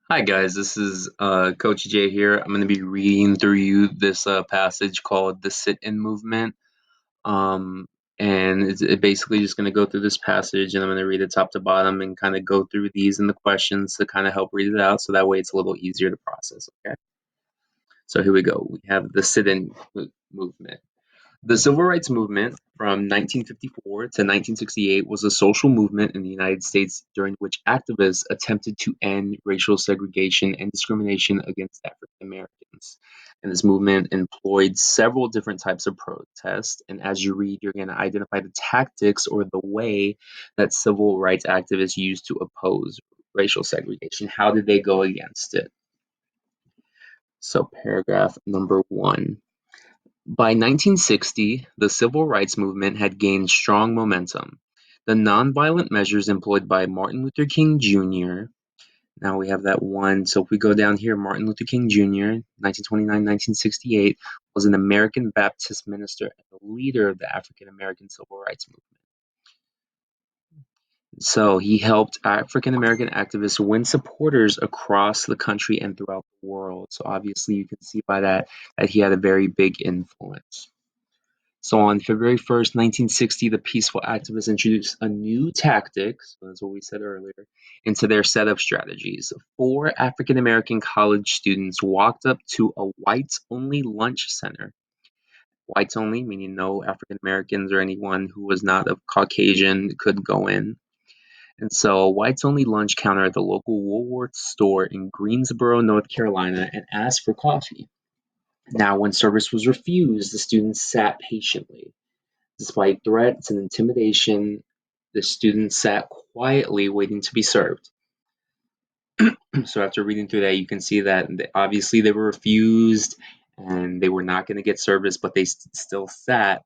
Hi guys, this is Coach Jay here. I'm going to be reading through you this passage called the Sit-In Movement. Um, and it basically just going to go through this passage and I'm going to read it top to bottom and kind of go through these and the questions to kind of help read it out so that way it's a little easier to process. Okay, so here we go. We have the Sit-In movement. The Civil Rights Movement from 1954 to 1968 was a social movement in the United States during which activists attempted to end racial segregation and discrimination against African Americans. And this movement employed several different types of protest. And as you read, you're going to identify the tactics or the way that civil rights activists used to oppose racial segregation. How did they go against it? So, paragraph number 1. By 1960, the civil rights movement had gained strong momentum. The nonviolent measures employed by Martin Luther King Jr. Now we have that one. So if we go down here, Martin Luther King Jr., 1929-1968, was an American Baptist minister and the leader of the African American civil rights movement. So he helped African American activists win supporters across the country and throughout the world. So obviously you can see by that he had a very big influence. So on February 1st, 1960, the peaceful activists introduced a new tactic, so that's what we said earlier, into their set of strategies. 4 African American college students walked up to a whites-only lunch center. Whites only, meaning no African Americans or anyone who was not of Caucasian could go in. And so a whites-only lunch counter at the local Woolworth store in Greensboro, North Carolina, and asked for coffee. Now, when service was refused, the students sat patiently. Despite threats and intimidation, the students sat quietly waiting to be served. So after reading through that, you can see that obviously they were refused and they were not going to get service, but they still sat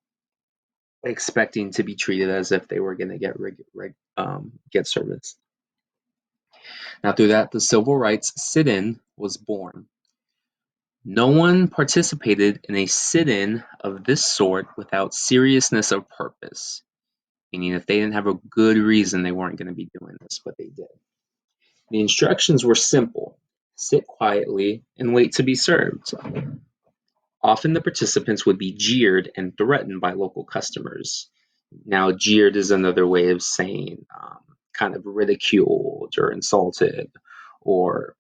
expecting to be treated as if they were going to get service. Now through that, the civil rights sit-in was born. No one participated in a sit-in of this sort without seriousness of purpose. Meaning if they didn't have a good reason, they weren't going to be doing this, but they did. The instructions were simple: sit quietly and wait to be served. Often the participants would be jeered and threatened by local customers. Now, jeered is another way of saying kind of ridiculed or insulted or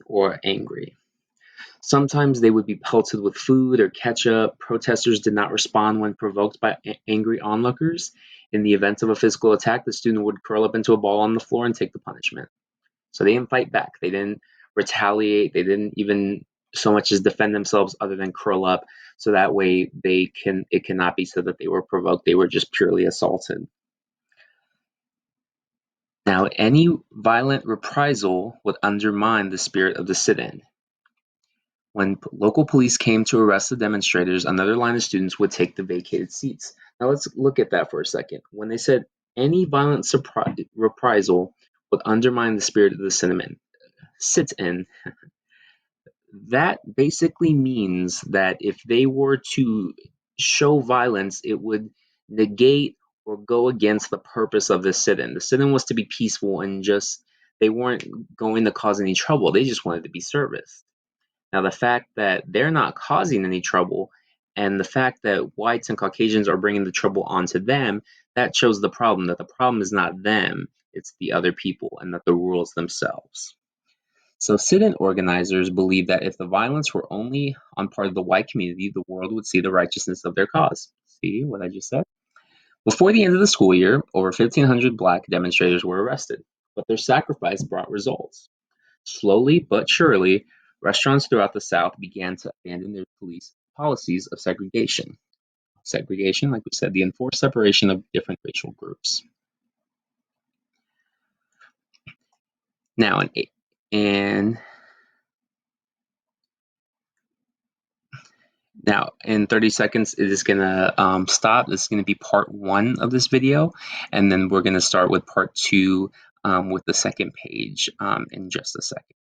or angry. Sometimes they would be pelted with food or ketchup. Protesters did not respond when provoked by angry onlookers. In the event of a physical attack, the student would curl up into a ball on the floor and take the punishment. So they didn't fight back. They didn't retaliate. They didn't even so much as defend themselves other than curl up. So that way it cannot be said that they were provoked. They were just purely assaulted. Now, any violent reprisal would undermine the spirit of the sit-in. When local police came to arrest the demonstrators, another line of students would take the vacated seats. Now let's look at that for a second. When they said any violent reprisal would undermine the spirit of the sit-in, that basically means that if they were to show violence, it would negate or go against the purpose of the sit-in. The sit-in was to be peaceful and just they weren't going to cause any trouble. They just wanted to be serviced. Now, the fact that they're not causing any trouble and the fact that whites and Caucasians are bringing the trouble onto them, that shows the problem, that the problem is not them, it's the other people and that the rules themselves. So sit-in organizers believe that if the violence were only on part of the white community, the world would see the righteousness of their cause. See what I just said? Before the end of the school year, over 1,500 black demonstrators were arrested, but their sacrifice brought results. Slowly but surely, restaurants throughout the South began to abandon their police policies of segregation. Segregation, like we said, the enforced separation of different racial groups. Now, in 30 seconds, it is going to stop. This is going to be part 1 of this video, and then we're going to start with part 2 with the second page in just a second.